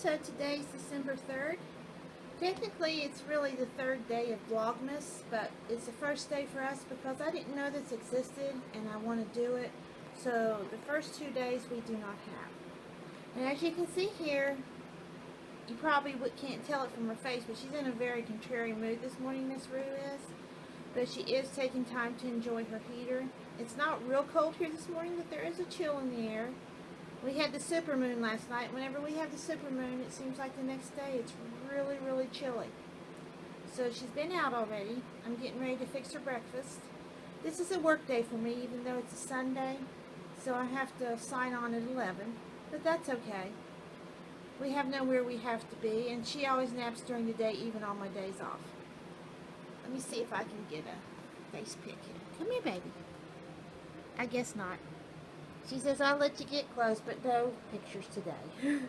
So today's December 3rd. Technically, it's really the third day of Vlogmas, but it's the first day for us because I didn't know this existed and I want to do it. So the first 2 days we do not have. And as you can see here, you probably can't tell it from her face, but she's in a very contrary mood this morning, Miss Rue is. But she is taking time to enjoy her heater. It's not real cold here this morning, but there is a chill in the air. We had the supermoon last night. Whenever we have the supermoon, it seems like the next day it's really, really chilly. So she's been out already. I'm getting ready to fix her breakfast. This is a work day for me, even though it's a Sunday. So I have to sign on at 11. But that's okay. We have nowhere we have to be. And she always naps during the day, even on my days off. Let me see if I can get a face pick here. Come here, baby. I guess not. She says, I'll let you get close, but no pictures today. Hey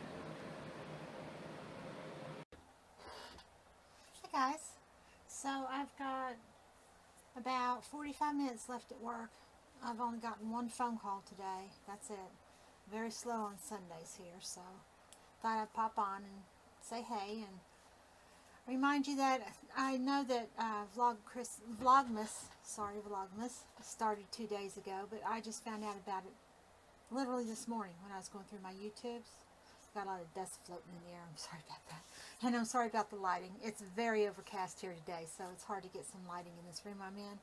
guys, so I've got about 45 minutes left at work. I've only gotten one phone call today. That's it. Very slow on Sundays here, so thought I'd pop on and say hey and remind you that I know that Vlogmas started 2 days ago, but I just found out about it literally this morning when I was going through my YouTubes. Got a lot of dust floating in the air. I'm sorry about that. And I'm sorry about the lighting. It's very overcast here today, so it's hard to get some lighting in this room I'm in.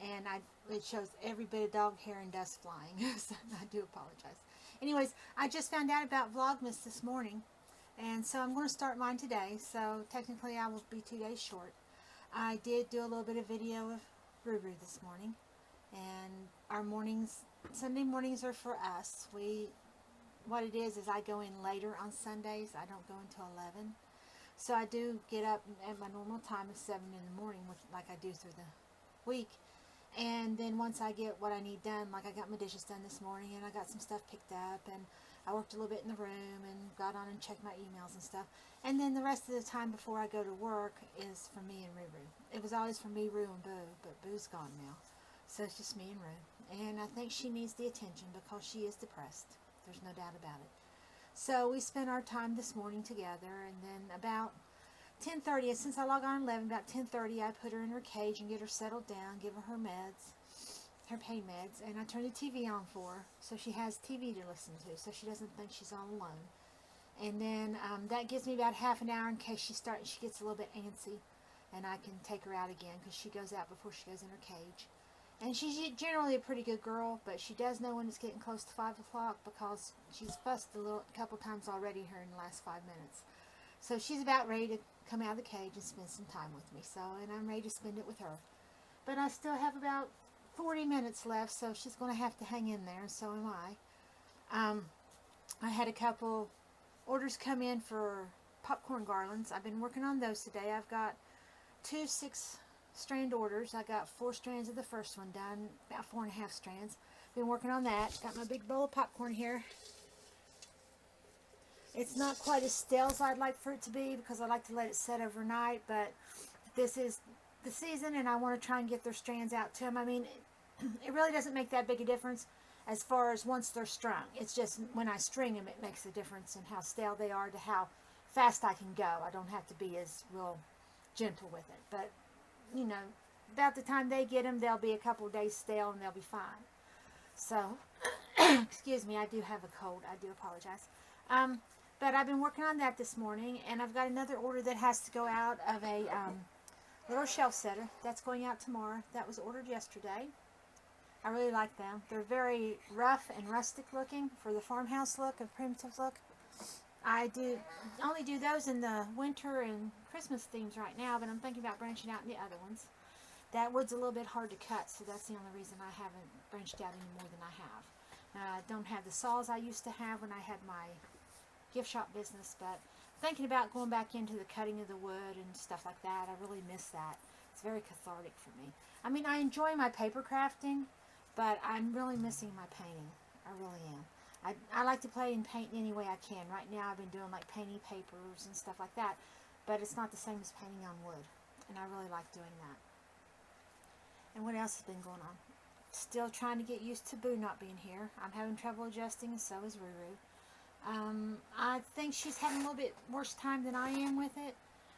And it shows every bit of dog hair and dust flying. So I do apologize. Anyways, I just found out about Vlogmas this morning. And so I'm going to start mine today. So technically I will be 2 days short. I did do a little bit of video of Ruru this morning. And our mornings, Sunday mornings are for us. What it is I go in later on Sundays. I don't go until 11. So I do get up at my normal time of 7 in the morning, which, like I do through the week. And then once I get what I need done, like I got my dishes done this morning and I got some stuff picked up and I worked a little bit in the room and got on and checked my emails and stuff. And then the rest of the time before I go to work is for me and Ruru. It was always for me, Rue, and Boo, but Boo's gone now. So it's just me and Rue. And I think she needs the attention because she is depressed. There's no doubt about it. So we spent our time this morning together, and then about 10:30, since I log on at 11, about 10:30 I put her in her cage and get her settled down, give her her meds, her pain meds, and I turn the TV on for her so she has TV to listen to so she doesn't think she's all alone. And then that gives me about half an hour in case she gets a little bit antsy, and I can take her out again because she goes out before she goes in her cage. And she's generally a pretty good girl, but she does know when it's getting close to 5 o'clock because she's fussed a couple times already here in the last 5 minutes. So she's about ready to come out of the cage and spend some time with me. And I'm ready to spend it with her. But I still have about 40 minutes left, so she's going to have to hang in there, and so am I. I had a couple orders come in for popcorn garlands. I've been working on those today. I've got 2 6-strand orders. I got 4 strands of the first one done, about 4.5 strands. Been working on that. Got my big bowl of popcorn here. It's not quite as stale as I'd like for it to be because I like to let it set overnight, but this is the season and I want to try and get their strands out to them. I mean, it really doesn't make that big a difference as far as once they're strung. It's just when I string them, it makes a difference in how stale they are to how fast I can go. I don't have to be as real gentle with it, but you know, about the time they get them, they'll be a couple of days stale and they'll be fine. So, excuse me, I do have a cold. I do apologize. But I've been working on that this morning, and I've got another order that has to go out of a little shelf setter. That's going out tomorrow. That was ordered yesterday. I really like them. They're very rough and rustic looking for the farmhouse look, and primitive look. I only do those in the winter and Christmas themes right now, but I'm thinking about branching out in the other ones. That wood's a little bit hard to cut, so that's the only reason I haven't branched out any more than I have. I don't have the saws I used to have when I had my gift shop business, but thinking about going back into the cutting of the wood and stuff like that. I really miss that. It's very cathartic for me. I mean, I enjoy my paper crafting, but I'm really missing my painting. I really am. I like to play and paint any way I can. Right now I've been doing like painting papers and stuff like that, but it's not the same as painting on wood, and I really like doing that. And what else has been going on? Still trying to get used to Boo not being here. I'm having trouble adjusting, and so is Ruru. I think she's having a little bit worse time than I am with it.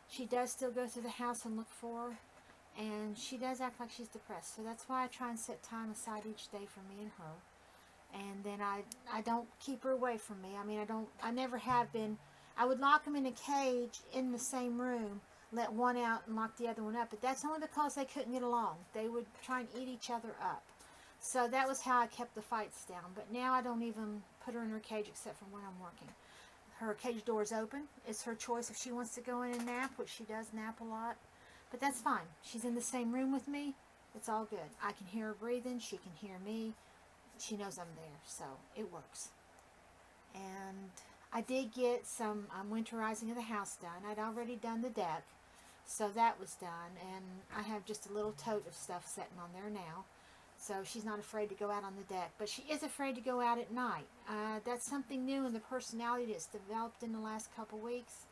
She does still go through the house and look for her, and she does act like she's depressed. So that's why I try and set time aside each day for me and her. And then I don't keep her away from me. I mean, I never have been. I would lock them in a cage in the same room, let one out and lock the other one up. But that's only because they couldn't get along. They would try and eat each other up. So that was how I kept the fights down. But now I don't even put her in her cage except for when I'm working. Her cage door is open. It's her choice if she wants to go in and nap, which she does nap a lot. But that's fine. She's in the same room with me. It's all good. I can hear her breathing. She can hear me. She knows I'm there. So it works. And I did get some winterizing of the house done. I'd already done the deck. So that was done. And I have just a little tote of stuff sitting on there now. So she's not afraid to go out on the deck. But she is afraid to go out at night. That's something new in the personality that's developed in the last couple weeks.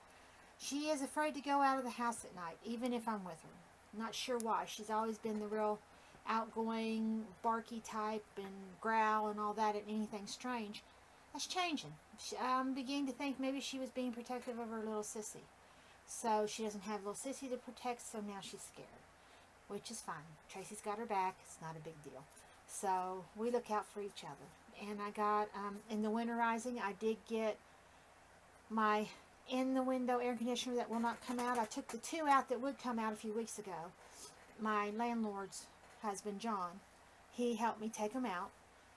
She is afraid to go out of the house at night, even if I'm with her. Not sure why. She's always been the real outgoing, barky type and growl and all that, and anything strange. That's changing. I'm beginning to think maybe she was being protective of her little sissy. So she doesn't have little sissy to protect, so now she's scared. Which is fine. Tracy's got her back. It's not a big deal. So we look out for each other. And I got, in the winterizing, I did get my in-the-window air conditioner that will not come out. I took the two out that would come out a few weeks ago. My landlord's husband, John, he helped me take them out.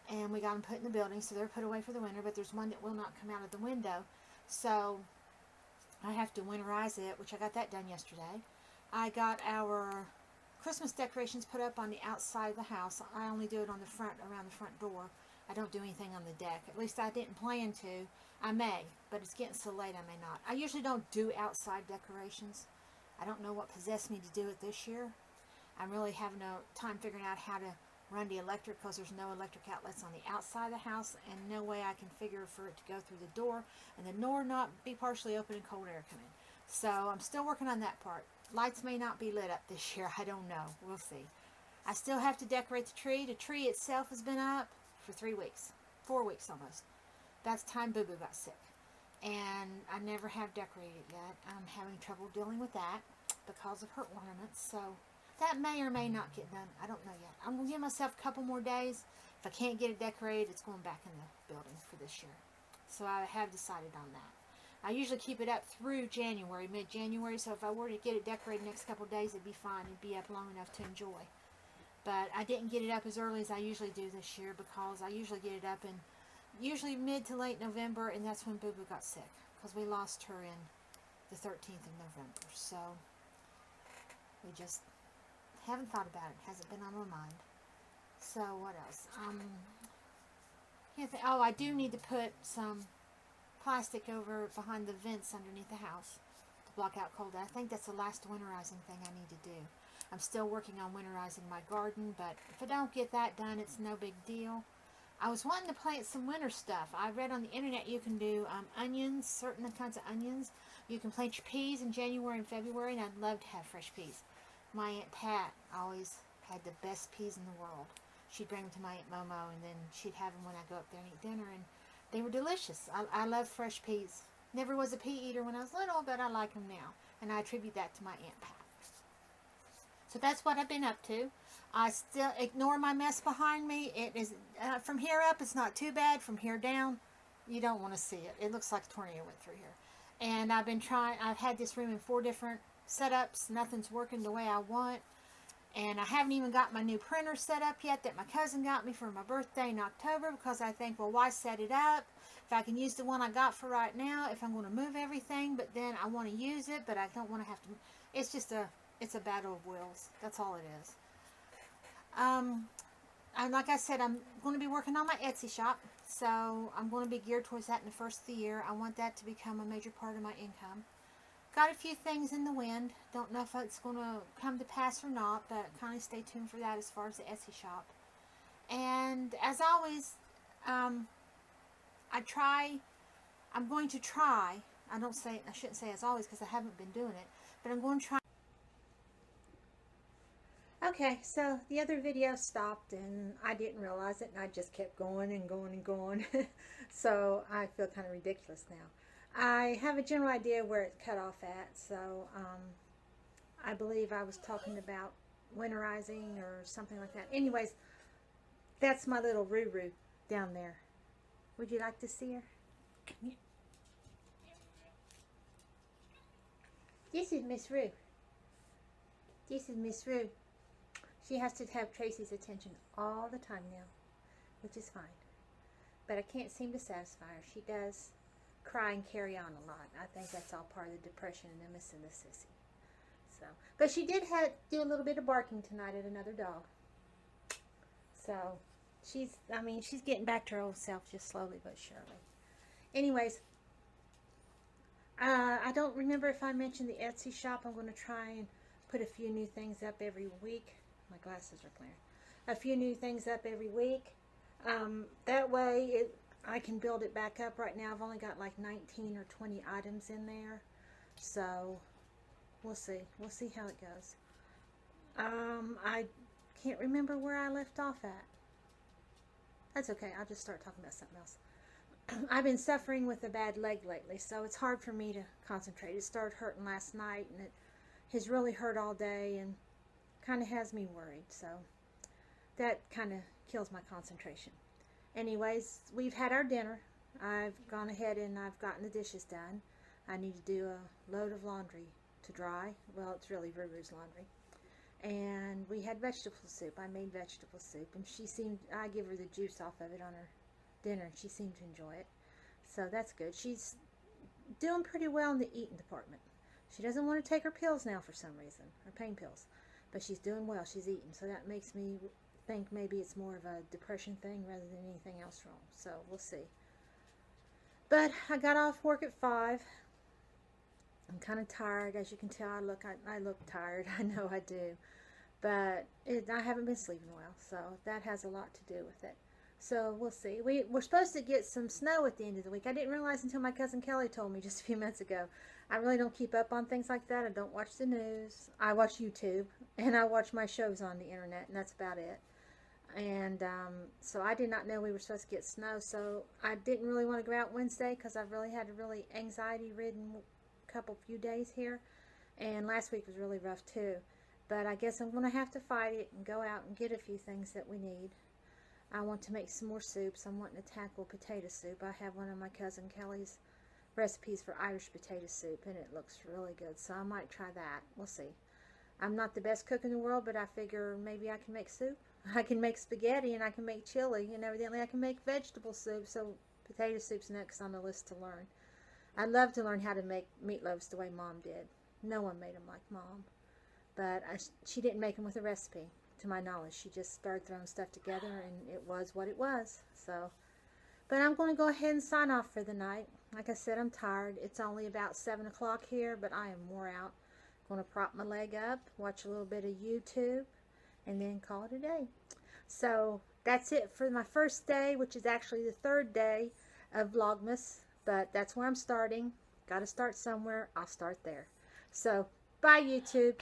And we got them put in the building, so they're put away for the winter. But there's one that will not come out of the window. So I have to winterize it, which I got that done yesterday. I got our Christmas decorations put up on the outside of the house. I only do it on the front, around the front door. I don't do anything on the deck. At least I didn't plan to. I may, but it's getting so late I may not. I usually don't do outside decorations. I don't know what possessed me to do it this year. I'm really having no time figuring out how to run the electric because there's no electric outlets on the outside of the house and no way I can figure for it to go through the door and the door not be partially open and cold air come in. So I'm still working on that part. Lights may not be lit up this year. I don't know. We'll see. I still have to decorate the tree. The tree itself has been up for 3 weeks. 4 weeks almost. That's time Boo Boo got sick. And I never have decorated it yet. I'm having trouble dealing with that because of her ornaments. So that may or may not get done. I don't know yet. I'm going to give myself a couple more days. If I can't get it decorated, it's going back in the building for this year. So I have decided on that. I usually keep it up through January, mid-January, so if I were to get it decorated next couple of days, it'd be fine. It'd be up long enough to enjoy. But I didn't get it up as early as I usually do this year because I usually get it up in usually mid to late November, and that's when Boo Boo got sick because we lost her in the 13th of November. So we just haven't thought about it. Hasn't been on our mind. So what else? Oh, I do need to put some plastic over behind the vents underneath the house to block out cold. I think that's the last winterizing thing I need to do. I'm still working on winterizing my garden, but if I don't get that done, it's no big deal. I was wanting to plant some winter stuff. I read on the internet you can do onions, certain kinds of onions. You can plant your peas in January and February, and I'd love to have fresh peas. My Aunt Pat always had the best peas in the world. She'd bring them to my Aunt Momo, and then she'd have them when I go up there and eat dinner, and they were delicious. I love fresh peas. Never was a pea eater when I was little, but I like them now. And I attribute that to my Aunt Pat. So that's what I've been up to. I still ignore my mess behind me. It is from here up, it's not too bad. From here down, you don't want to see it. It looks like a tornado went through here. And I've been trying, I've had this room in 4 different setups. Nothing's working the way I want. And I haven't even got my new printer set up yet that my cousin got me for my birthday in October because I think, well, why set it up if I can use the one I got for right now if I'm going to move everything, but then I want to use it, but I don't want to have to. It's just it's a battle of wills. That's all it is. And like I said, I'm going to be working on my Etsy shop, so I'm going to be geared towards that in the first of the year. I want that to become a major part of my income. Got a few things in the wind. Don't know if it's going to come to pass or not, but kind of stay tuned for that as far as the Etsy shop. And as always, I'm going to try, I shouldn't say as always because I haven't been doing it, but I'm going to try. Okay, so the other video stopped and I didn't realize it, and I just kept going and going and going. So I feel kind of ridiculous now. I have a general idea where it cut off at, so I believe I was talking about winterizing or something like that. Anyways, that's my little Ruru down there. Would you like to see her? Come here. This is Miss Roo. This is Miss Roo. She has to have Tracy's attention all the time now, which is fine. But I can't seem to satisfy her. She does cry and carry on a lot. I think that's all part of the depression and the missing the sissy. So, but she did do a little bit of barking tonight at another dog. So, she's getting back to her old self just slowly but surely. Anyways, I don't remember if I mentioned the Etsy shop. I'm going to try and put a few new things up every week. My glasses are clear. A few new things up every week. That way I can build it back up. Right now I've only got like 19 or 20 items in there. So we'll see. We'll see how it goes. I can't remember where I left off at. That's okay. I'll just start talking about something else. I've been suffering with a bad leg lately, so it's hard for me to concentrate. It started hurting last night, and it has really hurt all day, and kind of has me worried. So that kind of kills my concentration. Anyways, we've had our dinner. I've gone ahead and I've gotten the dishes done. I need to do a load of laundry to dry. Well, it's really Ruru's laundry. And we had vegetable soup. I made vegetable soup, and I give her the juice off of it on her dinner, and she seemed to enjoy it. So that's good. She's doing pretty well in the eating department. She doesn't want to take her pills now for some reason, her pain pills. But she's doing well. She's eating. So that makes me think maybe it's more of a depression thing rather than anything else wrong. So we'll see. But I got off work at 5. I'm kind of tired. As you can tell, I look tired. I know I do. But I haven't been sleeping well. So that has a lot to do with it. So we'll see. We're supposed to get some snow at the end of the week. I didn't realize until my cousin Kelly told me just a few minutes ago. I really don't keep up on things like that. I don't watch the news. I watch YouTube, and I watch my shows on the internet, and that's about it. And so I did not know we were supposed to get snow. So I didn't really want to go out Wednesday because I've really had a really anxiety-ridden few days here. And last week was really rough too. But I guess I'm going to have to fight it and go out and get a few things that we need. I want to make some more soups. I'm wanting to tackle potato soup. I have one of my cousin Kelly's recipes for Irish potato soup, and it looks really good. So I might try that. We'll see. I'm not the best cook in the world, but I figure maybe I can make soup. I can make spaghetti, and I can make chili, and evidently I can make vegetable soup. So potato soup's next on the list to learn. I'd love to learn how to make meatloaves the way Mom did. No one made them like Mom. But she didn't make them with a recipe. To my knowledge, she just started throwing stuff together, and it was what it was. So, but I'm going to go ahead and sign off for the night. Like I said, I'm tired. It's only about 7 o'clock here, but I am wore out. I'm going to prop my leg up, watch a little bit of YouTube, and then call it a day. So that's it for my first day, which is actually the 3rd day of Vlogmas. But that's where I'm starting. Got to start somewhere. I'll start there. So bye, YouTube.